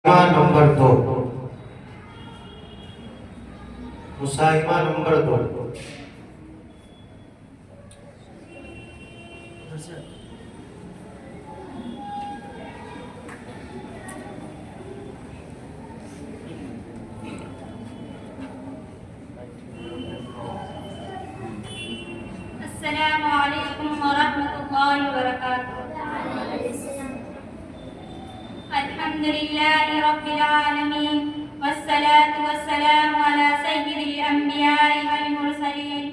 Number 2, मुसाहिमा number 2। अस्सलामु अलैकुम वरहमतुल्लाहि वबरकातुहू। अल्हम्दुलिल्लाहि रब्बिल आलमीन वस्सलातु वस्सलामु अला सय्यिदिल अंबिया'i वल मुरसलीन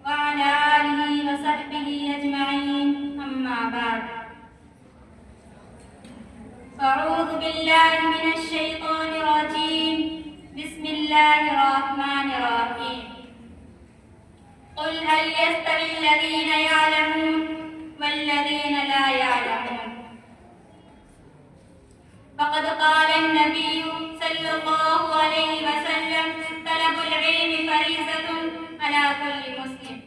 व अला आलिहि व सहबिहि अजमईन, अम्मा बाद। अऊज़ु बिल्लाहि मिनश शैतानिर रजीम, बिस्मिल्लाहिर रहमानिर रहीम। क़ुल हल यस्तविल्लज़ीना यअलमून वल्लज़ीना ला यअलमून। फ़क़द क़ालन नबिय्यु सल्लल्लाहु अलैहि वसल्लम तलबुल इल्मि फ़रीज़तुन अला कुल्लि मुस्लिम।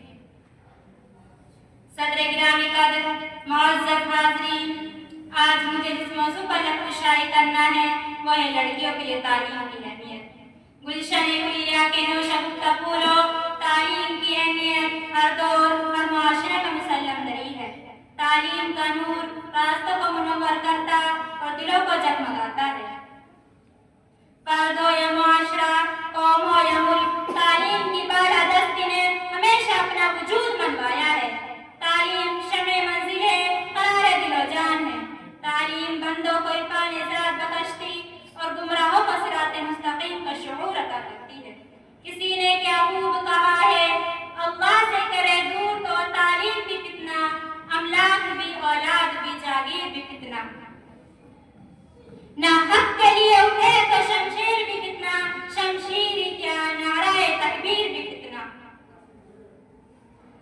सदर गिरामी क़द्र मुअज़्ज़ज़ हाज़रीन, आज मुझे जिस मौज़ू पर नक्शशाई करना है वो है लड़कियों के लिए तालीम की अहमियत। गुलशन-ए-हुलिया के नौशगुफ्ता फूलों, तालीम की अहमियत हर दौर हर मुआशरे में मुसल्लम दरी है। तालीम का नूर रास्तों को मुनव्वर करता और दिलों को जगमगाता है। फर्द हो या मुआशरा, कौम हो या मुल्क, तालीम की बालादस्ती ने हमेशा अपना वजूद मनवाया है। तालीम शम्ए मंजिल है, क़रारे दिलो जान है। तालीम बंदों को इरफान ज़ात बख्शती और गुमराहों को सिराते मुस्तकीम का शऊर अता करती है। किसी ने क्या खूब कहा है, अल्लाह से करे दूर तो तालीम भी फितना, अमलाक भी औलाद भी जागीर भी फितना। ना हक के लिए उठे तो शमशीर भी फितना, शमशीर ही क्या नाराए तकबीर भी फितना।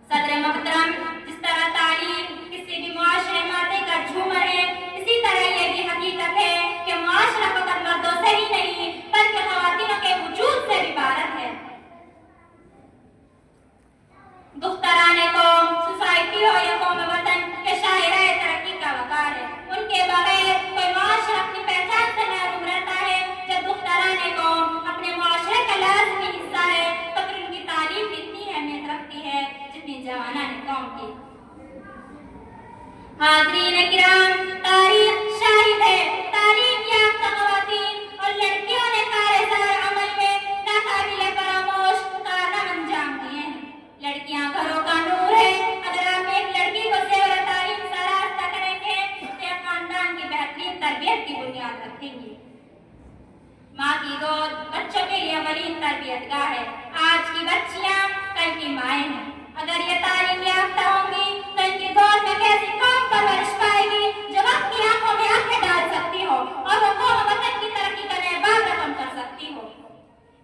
सदर मोहतरम, जिस तरह तालीम किसी भी मुआशरे माते का झूमर है, इसी तरह ये भी हकीकत है कि मुआशरा फकत मर्दों से ही नहीं बल्कि ख़वातीनों के वजूद से भी इबारत है। दुख्तराने कौम, सोसाइटी हो या कौम वतन के शायराए तरक्की का वकार है। उनके बगैर कोई मुआशरा अपनी पहचान से महरूम रहता है। जब दुख्तराने कौम अपने मुआशरे का लाज़मी हिस्सा है तो फिर उनकी तालीम भी इतनी अहमियत रखती है जितनी जवानाने कौम की। हाज़रीन किराम, तारीख शाहिद है तालीम याफ्ता ख़वातीन और लड़कियों ने कारज़ार अमल में नाकाबिले फरामोश कारनामे अंजाम दिए हैं। लड़कियां घरों का नूर है। अगर आप एक लड़की को ज़ेवर तालीम से आरास्ता करेंगे तो यह खानदान की बेहतरीन तरबियत की बुनियाद रखेंगी। माँ की गोद बच्चों के लिए अवलीन तरबियतगाह है। आज की बच्चियां कल की माएँ हैं। अगर ये तालीम याफ्ता होंगी तो इनकी गोद में कैसी कौम परवरिश पाएगी जो वक्त की आंखों में आंखें डाल सकती हो और वो कौम वतन की तरक्की का नया बाग रकम कर सकती हो।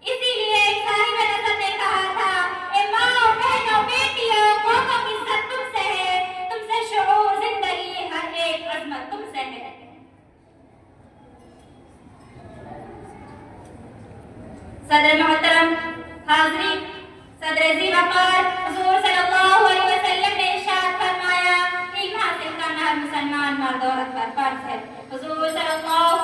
इसीलिए एक साहिब नज़र ने कहा था, ए माँ, बहनों, बेटियों, कौमों की इज्जत तुमसे है, तुमसे शऊर जिंदगी हर एक अज़मत तुमसे है। सदर मोहतरम हाज़रीन, सदर ज़ी-वक़ार हुज़ूर सल्लल्लाहु अलैहि वसल्लम ने इरशाद फरमाया, इल्म हासिल करना हर मुसलमान मर्द औरत पर फर्ज है। हुज़ूर सल्लल्लाहु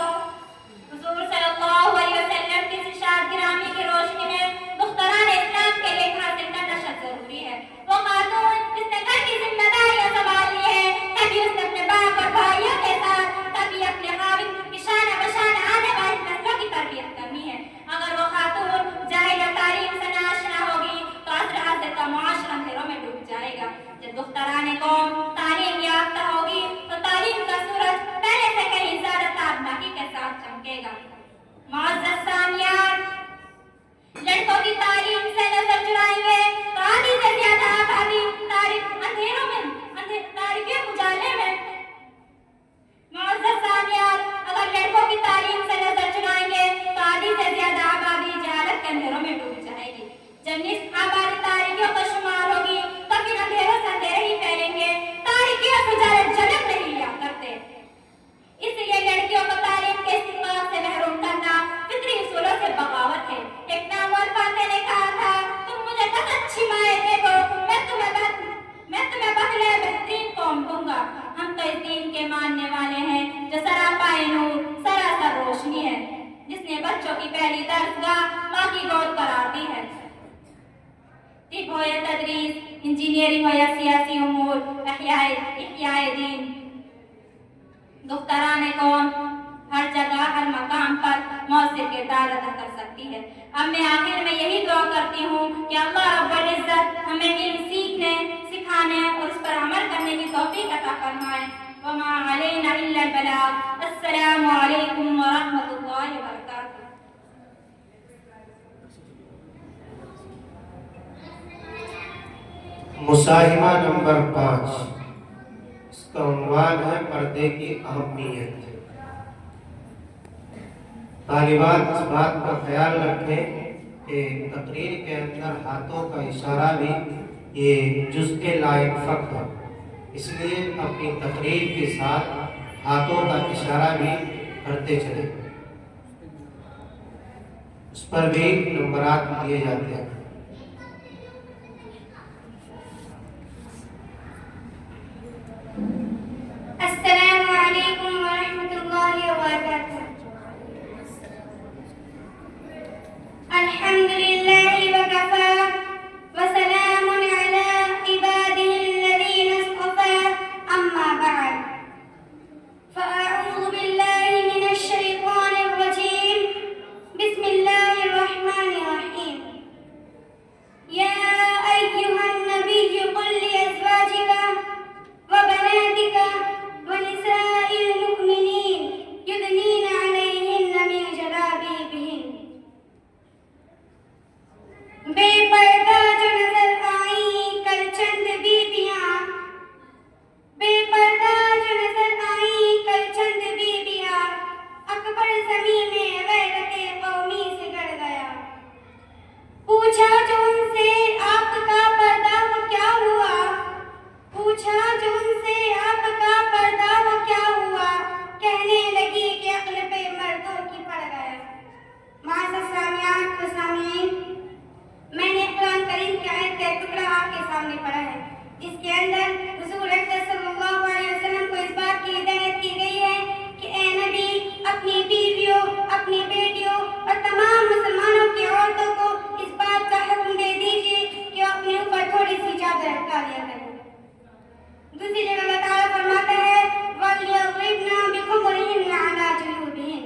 अलैहि वसल्लम की इरशाद गिरामी की रोशनी में दुख्तरान इस्लाम के लिए इल्म हासिल करना शर्त ज़रूरी है। वो खातून जिसने घर की जिम्मेदारियां संभाली है, कभी उसने अपने बाप और भाइयों के साथ, कभी अपने खाविंद की शान बशान आने वाली नस्लों की तरबियत करनी है। अगर वो खातून जाहिल और तालीम से नाआशना होगी तो असर का मुआशरा अंधेरों में डूब जाएगा। जब दुख्तराने कौम तालीम याफ्ता होगी तो तालीम का सूरज पहले से कहीं ज्यादा ताबनाकी के साथ चमकेगा। मुअज़्ज़ज़ सामियान, लड़कों की तालीम से नजर चुराएंगे तो आधी से ज्यादा आबादी अंधेरों में तारीके उजाले में। मुअज़्ज़ज़ सामियान, अगर लड़कों की तालीम से नजर चुराएंगे तो आधी से ज्यादा आबादी जहालत के अंधेरों में डूब जाएगी। जब निस्फ आबादी तारीकियों का शुमार होगी तो फिर अंधेरों से अंधेरे ही फैलेंगे। तारीकियों से जन्नत नहीं लिया करते। इसलिए लड़कियों को तालीम के इस्तेमाल से महरूम करना फितरी उसूलों से बगावत है। एक नामवर फाते ने कहा था, तुम मुझे 10 अच्छी माएँ देगो, मैं तुम्हें बदले बेहतरीन कौम दूंगा। हम तो इस दीन के मानने वाले हैं जो सरापाए नूर, बच्चों की पहली दरसगाह माँ की गोद करार दी है। तिब हो या तदरीस, इंजीनियरिंग हो या सियासी उमूर, इह्याए दीन, दुख्तरान कौम हर जगह हर मकाम पर मौसर किरदार अदा कर सकती है। अब मैं आखिर में यही दुआ करती हूँ कि अल्लाह रब्बुल इज्जत हमें इल्म सीखने, सिखाने और उस पर अमल करने की तौफीक अता फरमाए। वमा अलैना इल्लल बलाग। अस्सलामु अलैकुम व रहमतुल्लाहि व बरकातुहू। मुसाहिमा नंबर 5, इसका उन्वान है पर्दे की अहमियत। तालिबात इस बात का ख्याल रखें कि तकरीर के अंदर हाथों का इशारा भी ये जुज़ लायक फ़र्क है, इसलिए अपनी तकरीर के साथ हाथों का इशारा भी करते चले। उस पर भी नंबरात दिए जाते हैं। अस्सलामु अलैकुम व रहमतुल्लाहि व बरकातुहू। अल्हम्दुलिल्लाहि व कफ़ा व सलामुन अला इबादिही अल्लज़ीना इस्तफ़ा, अम्मा बअद। फ़अऊज़ु बिल्लाहि मिनश शैतानिर रजीम। बिस्मिल्लाहिर रहमानिर रहीम। या अय्युहन नबिय्यु क़ुल लिअज़वाजिका व बनातिका व निसाइल मुअ्मिनीन युदनीना अलैहिन्ना मिन जलाबिबिहिन। बेपर्दा जो नजर आई कल चंद बीबियां, बेपर्दा जो नजर आई कल चंद बीबियां, अकबर ज़मीं में गैरते कौमी से गड़ गया। पूछा जो उनसे आपका पर्दा वो क्या हुआ, पूछा जो उनसे आपका पर्दा वो क्या हुआ, कहने लगी कि अक्ल पे मर्दों की पड़ गया। माज़ सामियात व सामीन, मैंने कुरान करीम की आयत का एक टुकड़ा आपके सामने पढ़ा है, जिसके अंदर हुजूर अकरम सल्लल्लाहु अलैहि वसल्लम को इस बात की हिदायत की गई है कि ए नबी, अपनी बीवियों, अपनी बेटियों और तमाम मुसलमानों की औरतों को इस बात का हुक्म दे दीजिए कि वो अपने ऊपर थोड़ी सी चादर हटा लिया करें। दूसरी जगह अल्लाह ताला फरमाता है वलियज़रिबना बिखुमुरिहिन्ना अला जुयूबिहिन,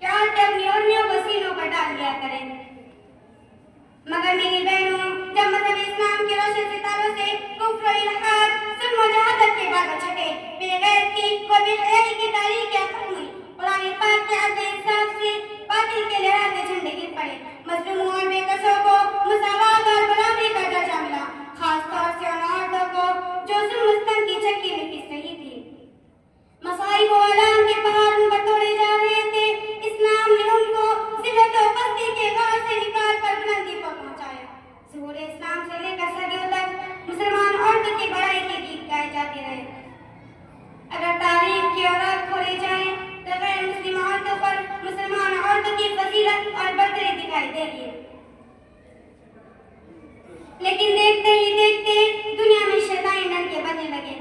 कि औरतें अपनी ओढ़नियों को सीनों पर डाल लिया करें। मगर मेरी बहनों, जब मतलब इस्लाम के रोशन सितारों से कुफ्र और इल्हाद, जुल्म और जहालत के बाद छटे, बेगैरती और बेहयाई की तारीखें खत्म हुई। कुरान पाक के अदल इंसाफ से बातिल के लहराते झंडे गिर पड़े। मजलूमों और बेकसों को मुसावात और बराबरी का दर्जा मिला, खास तौर से उन औरतों को जो जुल्म सितम की चक्की में पिस रही थी। मसाइब और आलाम के पहाड़ उन पर तोड़े जा रहे थे। इस्लाम ने उनको जिल्लत और पस्ती के गार से निकाल कर बुलंदी पर पहुंचाया। ज़ुहूर इस्लाम से लेकर सदियों तक मुसलमान औरतों की बड़ाई के गीत गाए जाते रहे। अगर तारीख की औलाद खोले जाए तो गैर मुस्लिम औरतों पर मुसलमान औरतों की फजीलत और बरतरी दिखाई देगी। लेकिन देखते ही देखते दुनिया में शैतानी डंके बजने लगे।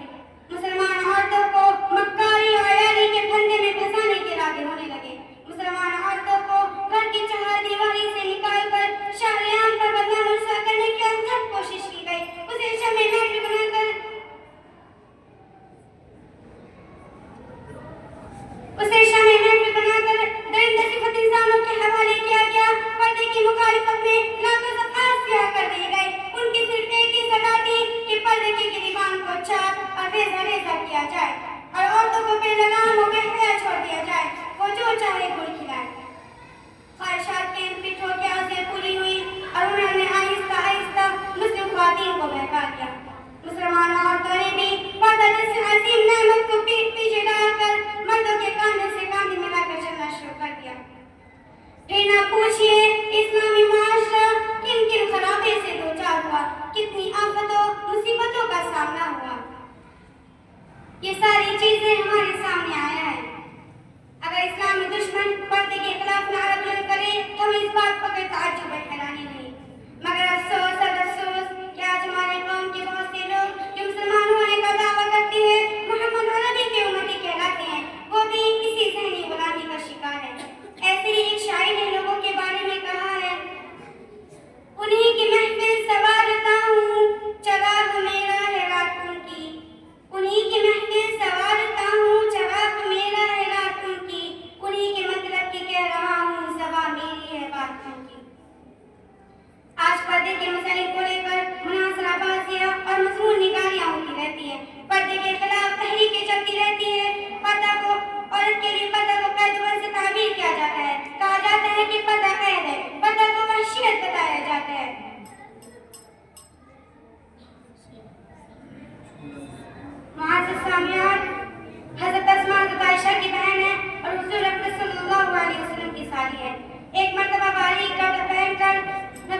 मुसलमान औरतों को मक्कारी और अयारी के फंदे में फंसाने के इरादे होने लगे। मुसलमान औरतों को घर की चहारदीवारी से निकालकर शाहरियान पर बदनाम रुसवा करने की अनथक कोशिश की गई। उसे शमे महल बनाकर दरिंदा सिफत इंसानों के हवाले किया गया। पर्दे की मुखालिफत में लाखों सफ़ात स्याह कर दिए गए। उनकी सिर्फ एक ही सलाह थी कि पर्दे की गिरबान को चाक और रेज़ा किया जाए और औरतों को बेलगाम और बेहया छोड़ दिया जाए, वो जो चाहे गुल खिलाए। ख्वाहिशात के इन पिठों की आसें पूरी हुई और उन्होंने आहिस्ता आहिस्ता मुस्लिम ख्वातीन को बहका दिया। मुसलमान औरतों ने भी पर्दा जैसे अजीम नेमत को पीठ पीछे डालकर मर्दों के कांधे से कांधे मिलाकर चलना शुरू कर दिया। फिर ना पूछिए इस्लामी माशरा किन किन खराबे से दो चार हुआ, कितनी आफतों मुसीबतों का सामना हुआ। ये सारी चीजें हमारे सामने आया है। अगर इस्लामी दुश्मन पर्दे के खिलाफ नारा बुलंद करे तो हमें इस बात पर कोई ताज्जुब और हैरानी नहीं। मगर अफसोस और अफसोस कि आज हमारे कौम के बहुत से लोग जो मुसलमान होने का दावा करते हैं, मोहम्मद अरबी के उम्मती कहलाते हैं, वो भी इसी ज़हनी गुलामी का शिकार है। ऐसे ही एक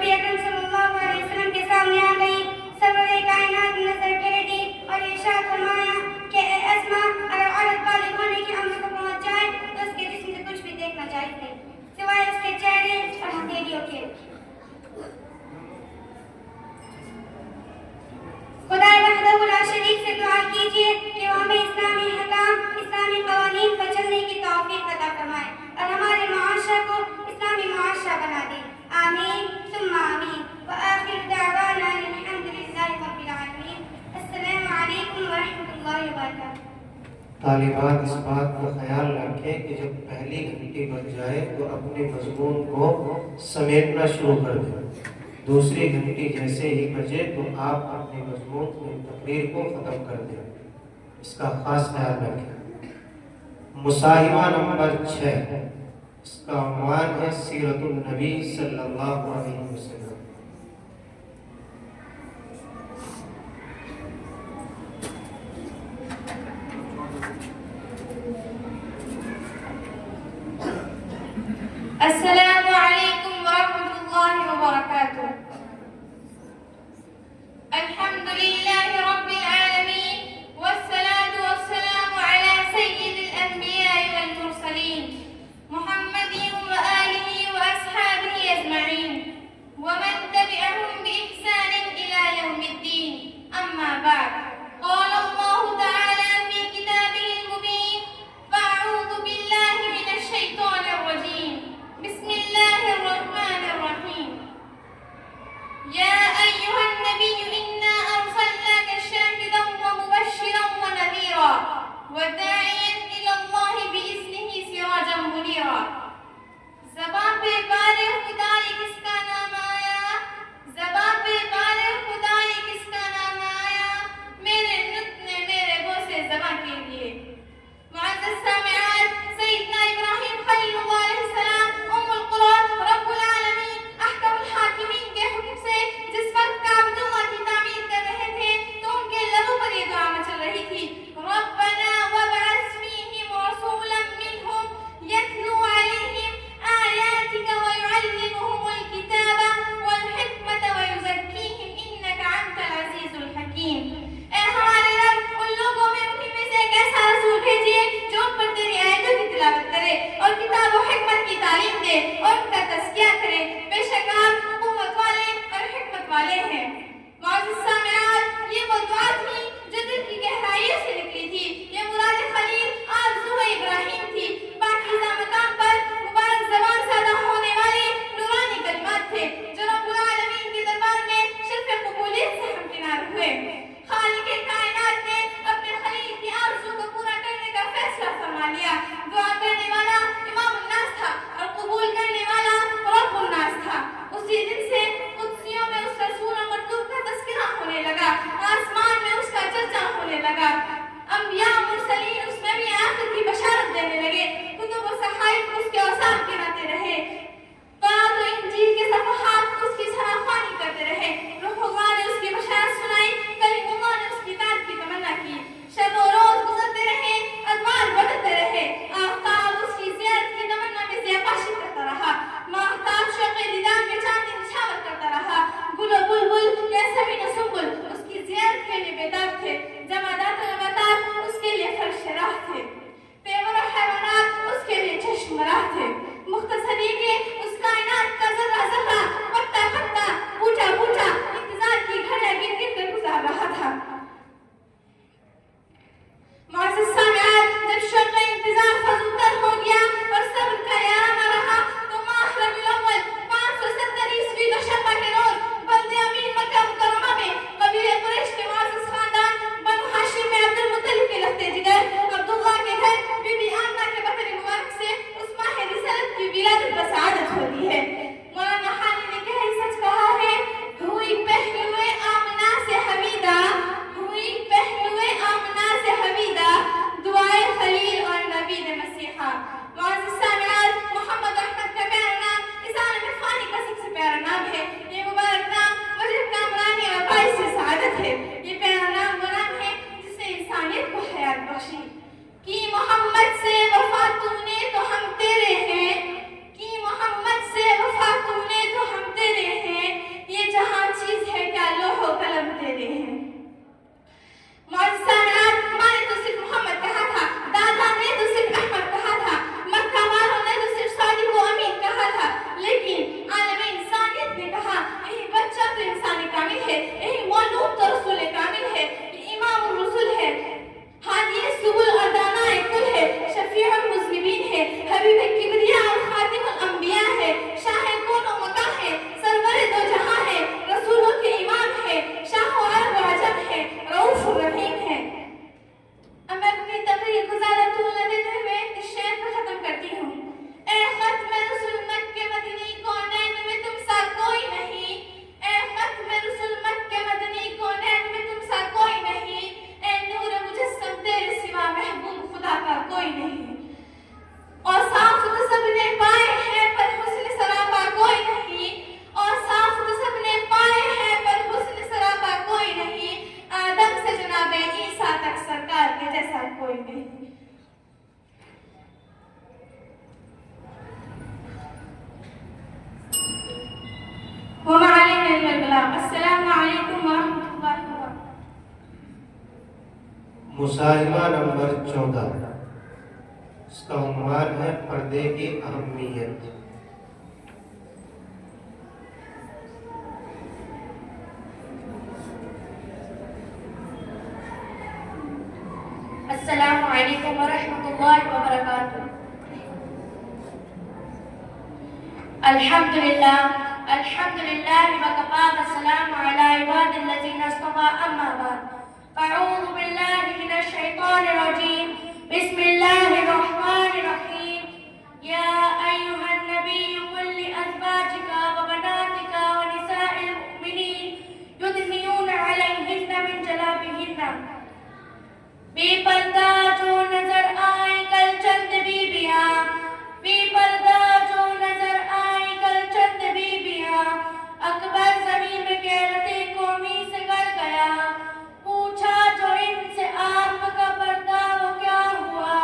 नबी अकरम सल्लल्लाहु अलैहि वसल्लम के सामने आ गई। सरवरे कायनात नजर फेरी और इरशाद फरमाया कि ए अस्मा, अगर औरत बालिग होने की उम्र को पहुंच जाए तो उसके जिस्म से कुछ भी देखना चाहिए सिवाय उसके चेहरे और हथेलियों के। खुदा वहदहु ला शरीक से दुआ कीजिए कि वो हमें इस्लामी हकाम, इस्लामी कवानीन पर चलने की तौफीक अता फरमाए और हमारे मुआशरा को इस्लामी मुआशरा बना दे। आमीन सुम्मा आमीन। व आखिर दावाना अल्हम्दुलिल्लाहि रब्बिल आलमीन। अस्सलामु अलैकुम व रहमतुल्लाहि व बरकातहू। तालिबात इस बात का ख्याल रखें कि जब पहली घंटी बज जाए तो अपने मजमून को समेटना शुरू कर दें। दूसरी घंटी जैसे ही बजे तो आप अपने मजमून में तकरीर को ख़त्म कर दें। इसका खास ख्याल रखें। मुसाहिबा नंबर 6, इसका उन्वान है सीरतुन नबी सल्लल्लाहु अलैहि वसल्लम। अस्सलामु अलैकुम व रहमतुल्लाहि व बरकातहू। अल्हम्दुलिल्लाहि रब्बिल आलमीन वस्सलातु वस्सलामु अला सय्यिदिल अंबिया'i वल मुरसलीन मुहम्मदिन व आलिहि व अस्हाबिहि अजमईन व मन तबिअहुम बि इहसानिन इला यौमिद्दीन। अम्मा बाद। क़ाल अल्लाहु तआला फी किताबिहिल मुबीन फ़अऊज़ु बिल्लाहि मिनश शैतानिर रजीम। बिस्मिल्लाहिर रहमानिर रहीम। या अय्युहन नबिय्यु इन्ना अरसलनाका शाहिदन व मुबश्शिरन व नज़ीरा व दाइयन इलल्लाहि बिइज़्निहि सिराजन मुनीरा। ज़बां पे बारे खुदा ये किसका नाम आया, ज़बां पे बारे खुदा ये किसका नाम आया, मेरे नुत्क़ ने मेरे बोसे ज़बां के लिए। मुअज़्ज़ज़ सामिआत, सय्यदना इब्राहीम खलीलुल्लाह अलैहिस्सलाम उम्मुल कुरा रब्बुल आलमीन अहकमुल हाकिमीन के हुक्म से जिस वक्त काबतुल्लाह की तामीर कर रहे थे तो उनके लबों पर ये दुआ मचल रही थी, रब्बना वबअस फीहिम रसूलन मिनहुम यतलू अलैहिम आयातिका व युअल्लिमुहुमुल किताबा वल हिकमता व युज़क्कीहिम इन्नका अंतल अज़ीज़ुल हकीम। ए हमारे रब, उन लोगों में उन्हीं में से एक ऐसा रसूल भेजिए जो उन पर तेरी आयतों की तिलावत करे और किताब और हिकमत की तालीम दे और उनका तज़किया करे। बेशक आप कुव्वत वाले और हिकमत वाले हैं। मुअज़्ज़ज़ सामिआत, ये वो दुआ थी जो दिल की गहराइयों से निकली थी। ये मुराद खलील आरज़ू इब्राहीम थी। पाकीज़ा मकाम पर मुबारक ज़बान ज़ादा होने वाले नूरानी कलिमात थे जो रब्बुल आलमीन के दरबार में शर्फ़ क़बूलियत से हमकिनार हुए। खालिक़े कायनात ने अपने खलील की आरज़ू को पूरा करने का फैसला फरमा लिया। दुआ करने वाला इमामुन नास था और कबूल करने वाला रब्बुन नास था। उसी दिन से कुदसियों में उस रसूल और मतलूब का तज़किरा होने लगा, आसमान में उसका चर्चा होने लगा। अंबिया मुरसलीन उस नबी आखिर की बशारत देने लगे। कुतुब और सहाइफ उसके औसाफ गिनाते रहे। तौरात और इंजील के सफ़हात उसकी सराख़वानी करते रहे। रूहुल्लाह ने उसकी बशारत सुनाई, कलीमुल्लाह ने उसकी तारीफ़ की तमन्ना की। शब और रोज़ गुज़रते रहे, अदवार बढ़ते रहे। आफ्ताब उसकी ज़ियारत की तमन्ना में ज़ियापाशी करता रहा। माहताब शौक़े दीदार में चांदी निछावर करता रहा। गुल और बुलबुल या सभी सुंबुल उसकी ज़ियारत के लिए बेताब थे। जमादात और नबातात उसके लिए फर्श राह थे। पेवर और हैवानात उसके लिए चश्मराह थे। मुख्तसर ये कि उस कायनात का ज़र्रा ज़र्रा, पत्ता पत्ता, बूटा बूटा इंतज़ार की घड़ियाँ गिन गिन कर गुज़ार रहा था। मुअज़्ज़ज़ सामिआत, जब शौक़ इंतज़ार फज़ूतर हो गया और सब्र का याराना रहा तो माह रबीउल अव्वल 570 ईस्वी दोशंबा के रोज़ बल्दे अमीन मक्का मुकर्रमा में कबीले कुरैश के मुअज़्ज़ज़ खानदान बनु हाशिम में अब्दुल मुत्तलिब के लफ्ते जिगर अब्दुल्लाह के घर बीबी आमना के बकरी मुबारक से उस माह वल कलाम। अस्सलामु अलैकुम व रहमतुल्लाहि व बरकातुहू। मुसाहिबा नंबर 14, इसका उन्वान है पर्दे की अहमियत। अस्सलामु अलैकुम व रहमतुल्लाहि व बरकातुहू। अल्हम्दुलिल्लाह अल्हम्दुलिल्लाह व कफ़ा व सलाम अला इबादिल्लज़ीना इस्तफ़ा, अम्मा बाद। अऊज़ु बिल्लाहि मिनश शैतानिर रजीम। बिस्मिल्लाहिर्रहमानिर्रहीम। या अय्युहन नबिय्यु कुल लिअज़वाजिका व बनातिका व निसाइल मुमिनीन युदनियूना अलैहिन्ना मिन जलाबिहिन्ना। बेपर्दा जो नजर आए कल चंद बीबियां, बेपर्दा जो नजर आए कल चंद बीबियां। अकबर ज़मीन में गैरते कौमी से गड़ गया, पूछा जो इनसे आपका पर्दा वो क्या हुआ,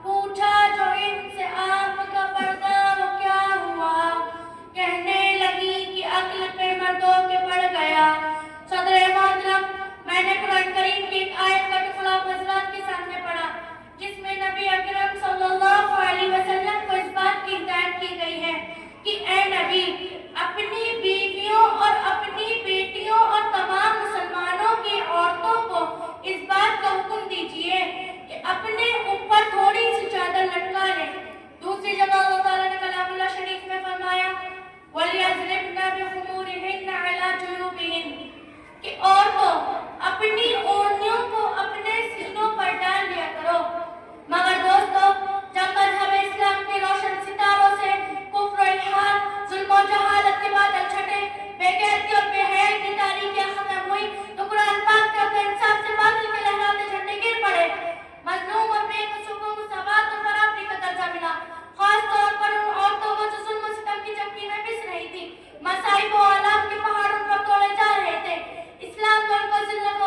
पूछा जो इनसे आपका पर्दा वो क्या हुआ। कहने लगी कि अक्ल पे मर्दों के पड़ गया। सदर मोहतरम, मैंने कुरान करीम की एक आयत का टुकड़ा हज़रात के सामने पढ़ा, जिसमें नबी अकरम सल्लल्लाहु अलैहि वसल्लम को इस बात की हिदायत की गई है कि ए नबी, अपनी बीवियों और अपनी बेटियों और तमाम मुसलमानों की औरतों को इस बात का हुक्म दीजिए कि अपने ऊपर थोड़ी सी चादर लटका लें। दूसरी जगह अल्लाह ताला ने कलामुल्लाह शरीफ में फरमाया, वलियज़रिबना बिखुमूरिहिन्ना अला जुयूबिहिन्न, कि औरतों अपनी ओढ़नियों को अपने सीनों पर डाल लिया करो। मगर दोस्तों, जब मज़हब इस्लाम के रोशन सितारों से कुफ्र, इल्हाद, जुल्म और जहालत के बादल छटे, बेगैरती और बेहयाई की तारीकियां खत्म हुई, तो कुरान पाक के इंसाफ से बादल के लहराते झंडे गिर पड़े। मजलूम और बेकसूर को मुसावात और बराबरी का दर्जा मिला, खास तौर पर उन औरतों को जो जुल्म सितम की चक्की में पिस रही थी, मसाइब और आलाम के पहाड़ों पर तोड़े जा रहे थे। इस्लाम तो उनको जिल्लत व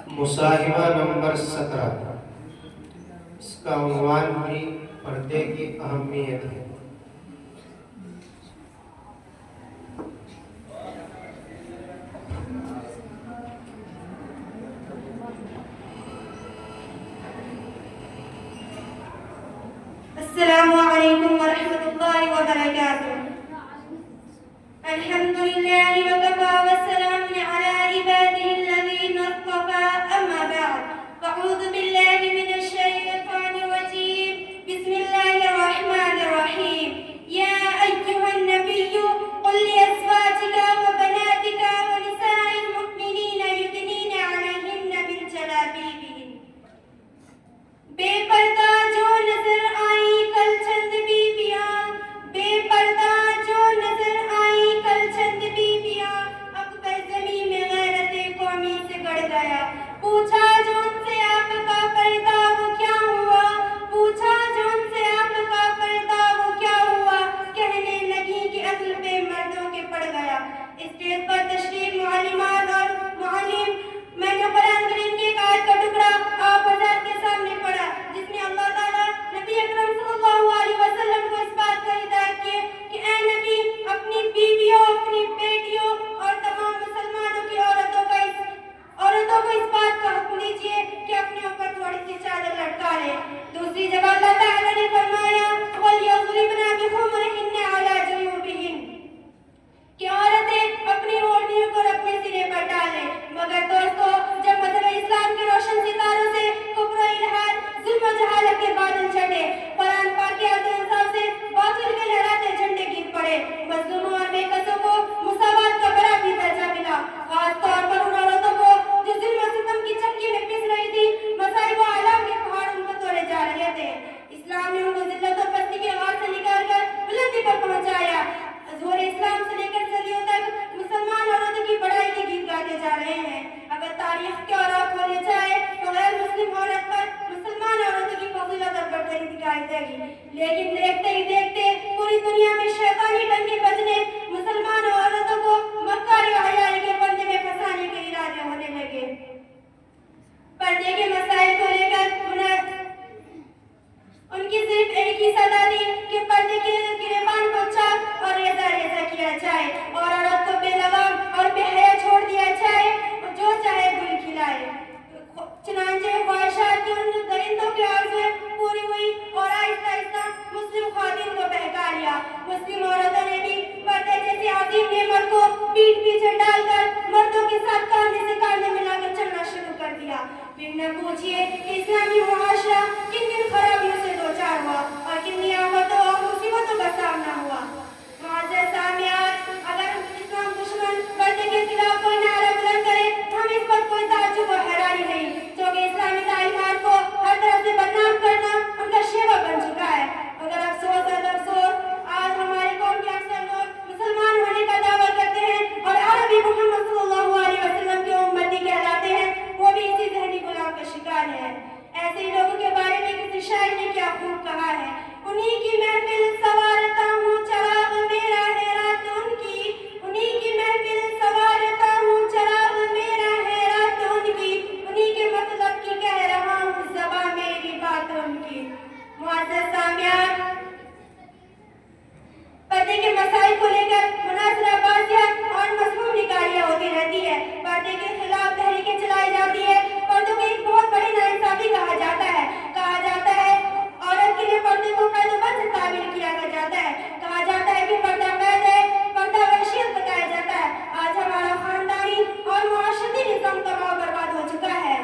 मुसाहिबा नंबर 17, इसका उन्वान भी पर्दे की अहमियत है। अस्सलामु अलैकुम व रहमतुल्लाहि व बरकातुहू। अल्हम्दुलिल्लाहि व कफ़ा व सलामुन अला इबादिहि अल्लज़ीना इस्तफ़ा, अम्मा बअद। अऊज़ु बिल्लाहि मिनश शैतानिर रजीम। बिस्मिल्लाहिर रहमानिर रहीम। या अय्युहन नबिय्यु कुल लिअज़वाजिका व बनातिका व निसाइल मुमिनीना युदनीना अलैहिन्ना मिन जलाबीबिहिन। बेपर्दा जो नजर आई कल चंद बीबियां, बेपर्दा जो नजर आई कल चंद बीबियां, अकबर ज़मीं में गैरते कौमी से गड़ गया। पूछा जो उनसे आपका पर्दा वो क्या हुआ, पूछा जो उनसे आपका पर्दा वो क्या हुआ, कहने लगी कि अक्ल पे मर्दों के पड़ गया। स्टेज पर तशरीफ मुअल्लिमात और मुअल्लिम, मैंने कुरान करीम की एक आयत का टुकड़ा आप हज़रात के सामने पढ़ा, जिसमें अल्लाह ताला नबी अकरम सल्लल्लाहु अलैहि वसल्लम को इस बात का हिदायत किए कि ऐ नबी, अपनी बीवियों, अपनी बेटियों और तमाम मुसलमानों की औरतों को इस बात का हुक्म दीजिए कि अपने ऊपर थोड़ी सी चादर लटका ले। दूसरी जगह अल्लाह ताला ने फरमाया वलयज़रिबना बिखुमरिहिन्ना अला जुयूबिहिन, कि औरतें अपनी ओढ़नियों को अपने सिरे पर डालें। मगर दोस्तों, जब मज़हब इस्लाम के रोशन सितारों से कुफ्र, इल्हाद, जुल्म और जहालत के बादल छटे, कुरान पाक के अदल इंसाफ से बातिल के लहराते झंडे गिर पड़े, मज़लूमों और बेकसों को मुसावात का बड़ा भी दर्जा मिला। खास तौर पर उन औरतों को जो जुल्म और सितम की चक्की में पिस रही थी, मसाइब व आलाम के पहाड़ उनको तोड़े जा रहे थे। इस्लाम ने उनको जिल्लत और पस्ती के गार से निकालकर बुलंदी पर पहुंचाया। ज़ोर इस्लाम से लेकर सदियों तक मुसलमान औरतों की बढ़ाई के गीत गाते जा रहे हैं। अगर तारीख के औरात खोले जाए तो गैर मुस्लिम औरत पर मुसलमान औरतों की फजीलत और बढ़ोतरी दिखाई देगी। लेकिन देखते ही देखते पूरी दुनिया में शैतानी डंके बजने, मुसलमान औरतों को मक्कारी और हयाई के फंदे में फंसाने के इरादे होने लगे। पर्दे के मसाइल को लेकर उनकी सिर्फ एक ही सदा थी कि पर्दे के गिरेबान को चाक और रेजा रेजा किया जाए और औरत को बेलगाम और बेहया छोड़ दिया जाए और जो चाहे गुल खिलाए। चुनांचे ख्वाहिशात की उन दरिंदों की आरज़ू पूरी हुई और आहिस्ता आहिस्ता मुस्लिम ख्वातीन को बहका लिया। मुस्लिम औरतों ने भी पर्दे जैसी अजीम नेमत को पीठ पीछे डालकर मर्दों के साथ कांधे से कांधे मिलाकर चलना शुरू कर दिया। फिर न पूछिए कि इस्लामी मुआशरा किन किन खराबियों से दो चार हुआ और कितनी आफतों और मुसीबतों का सामना हुआ। मुअज़्ज़ज़ सामियात, अगर इस्लाम दुश्मन पर्दे के खिलाफ कोई नारा बुलंद करे तो हम इस पर कोई ताज्जुब और हैरानी नहीं, क्योंकि इस्लामी तालीमात को हर तरफ से बदनाम करना उनका शेवा बन चुका है। मगर अफसोस और अफसोस, आज हमारे कौम के अक्सर लोग मुसलमान होने का दावा करते हैं और अरबी मोहम्मद सल्लल्लाहु अलैहि वसल्लम के उम्मती कहलाते हैं, वो भी इसी ज़हनी गुलाम का शिकार है। ऐसे ही लोगों के बारे में किसी शायर ने क्या खूब कहा है, उन्हीं की महफिल सवारता हूँ चराग मेरा है रात उनकी, उन्हीं की महफिल सवारता हूँ चराग मेरा है रात उनकी, उन्हीं के मतलब की कह रहा हूँ ज़बां मेरी बात उनकी। मुअज़्ज़ज़ सामियात, पर्दे के मसाइल को लेकर मुनाज़राबाज़ियाँ और मज़मूम निकालियाँ होती रहती है। पर्दे के खिलाफ तहरीकें चलाई जाती है। पर्दों की एक बहुत बड़ी नाइंसाफ़ी कहा जाता है औरत के लिए पर्दे को कैदोबंद ताबीर किया जाता है। कहा जाता है कि पर्दा कैद है, पर्दा वहशियत बताया जाता है। आज हमारा खानदानी और मुआशरती निज़ाम तबाह बर्बाद हो चुका है।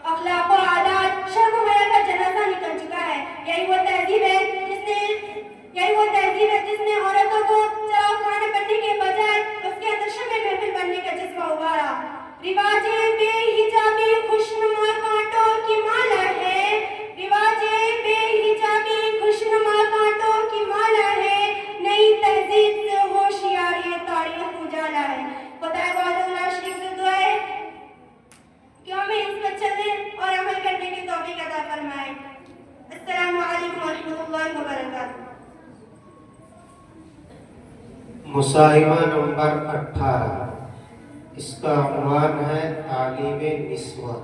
अखलाक और आदात शर्म और हया का जनाजा निकल चुका है। यही वो तहजीब है जिसने औरतों को चराग खाने बनने के बजाय उसके अंदर शम्मे महफिल बनने का जज्बा उभारा। रिवाजे बेहिजाबी खुशनुमा कांटों की माला है, रिवाजे बेहिजाबी खुशनुमा कांटों की माला है, नई तहजीब से होशियार ये तारीख उजाला है। खुदा वाला शरीफ से दुआ है कि हमें इस पर चलने और अमल करने की तौफीक अता फरमाए। अस्सलामु अलैकुम व रहमतुल्लाहि व बरकातुहू। मुसाहिबा नंबर 18, इसका उन्वान है तालीम निस्वा।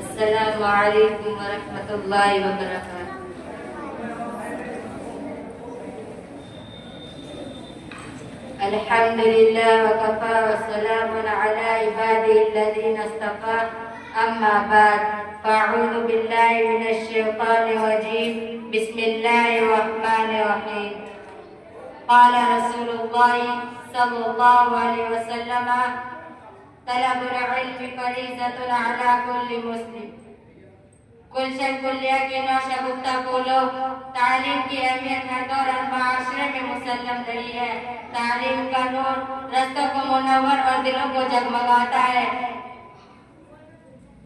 अस्सलामु अलैकुम वरहमतुल्लाहि वबरकातुहू। अल्हम्दुलिल्लाह वकफा वस्सलामुन अला इबादिही अल्लज़ीना इस्तफ़ा। अम्मा बाद, फ़अऊज़ु बिल्लाहि मिनश शैतानिर रजीम। बिस्मिल्लाहिर रहमानिर रहीम। क़ाल रसूलुल्लाहि सल्लल्लाहु अलैहि वसल्लम तलबुल इल्मि फ़रीज़तुन अला कुल्लि मुस्लिम। गुलशन कुल्लिया के नौशा गुप्ता बोलो, तालीम की अहमियत हर दौर और माशरे में मुसल्लम रही है। तालीम का नूर रस्तों को मुनव्वर और दिलों को जगमगाता है।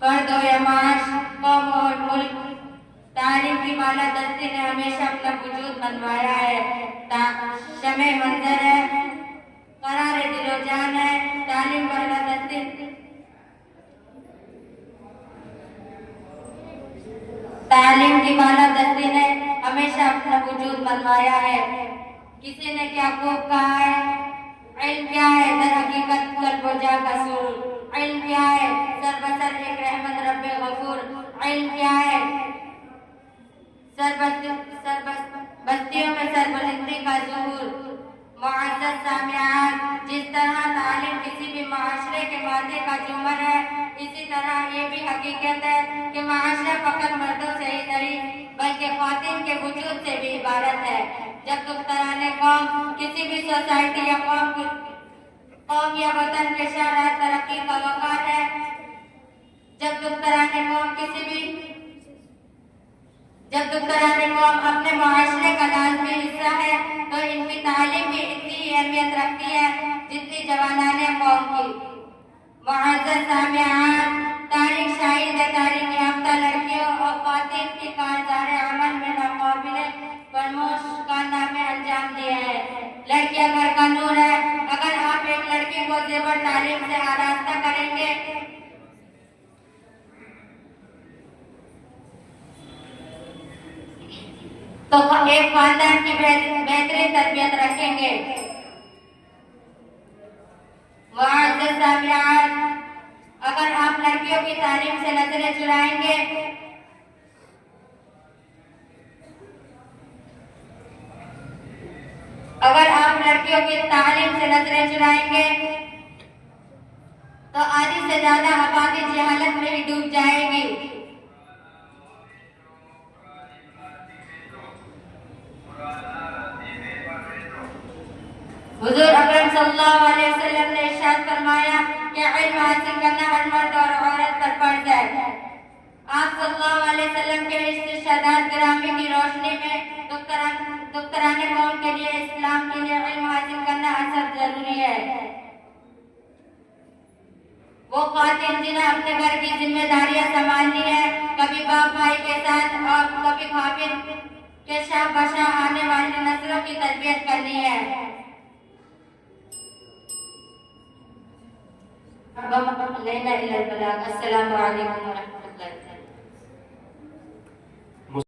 फर्द और यमाश, कौम और मुल्क, तालीम की माला दस्ती ने हमेशा अपना वजूद मनवाया है। शमे मंजर है, करारे दिलो जान है। तालीम वाला दस्ती तालीम की माला दस्ती ने हमेशा अपना वजूद मनवाया है। किसी ने क्या खूब कहा है, इल्म क्या है, दर हकीकत कल्बोजा का सूर। इल्म क्या है, सरबसर एक रहमत रब्बे गफूर। इल्म क्या है, बस्तियों में सरबलंदी का ज़ुहूर। मुअज़्ज़ज़ सामिआत, जिस तरह तालीम किसी भी माशरे के माथे का झूमर है, इसी तरह ये भी हकीकत है कि माशरा फकत मर्दों से ही नहीं बल्कि ख़वातीन के वजूद से भी इबारत है। जब दुख्तराने कौम किसी भी सोसाइटी या कौम या वतन के शराह तरक्की का वक़ार है, जब दुख्तराने कौम अपने मुआशरे का लाज़मी हिस्सा है, तो इनकी तालीम भी इतनी ही अहमियत रखती है जितनी जवानाने कौम की। मुअज़्ज़ज़ सामिआत, तारीख शाहिद है तारीख याफ्ता लड़कियों और ख़वातीन की कारज़ारे अमल में नाक़ाबिले फरमोश कारनामे अंजाम दिए हैं। लड़कियां घर का नूर है। अगर आप एक लड़की को ज़ेवर तालीम से आरास्ता करेंगे तो एक खानदान की बेहतरीन तरबियत रखेंगे। मुअज़्ज़ज़ सामिआत, अगर आप लड़कियों की तालीम से नजरें चुराएंगे तो आधी से ज्यादा आबादी जहालत में ही डूब जाएगी। हुज़ूर अकरम सल्लल्लाहु अलैहि वसल्लम ने इरशाद फरमाया कि इल्म हासिल करना हर मर्द और औरत पर फर्ज है। आप सल्लल्लाहु अलैहि वसल्लम के इर्शादात गिरामी की रोशनी में दुख्तराने कौम के लिए, इस्लाम के लिए इल्म हासिल करना असद जरूरी है। वो ख़वातीन जिन्हें अपने घर की जिम्मेदारियां संभालनी है, कभी बाप भाई के साथ और कभी खामिन के शाह बशाह आने वाली नस्लों की तरबियत करनी है। अस्सलामु अलैकुम व रहमतुल्लाह।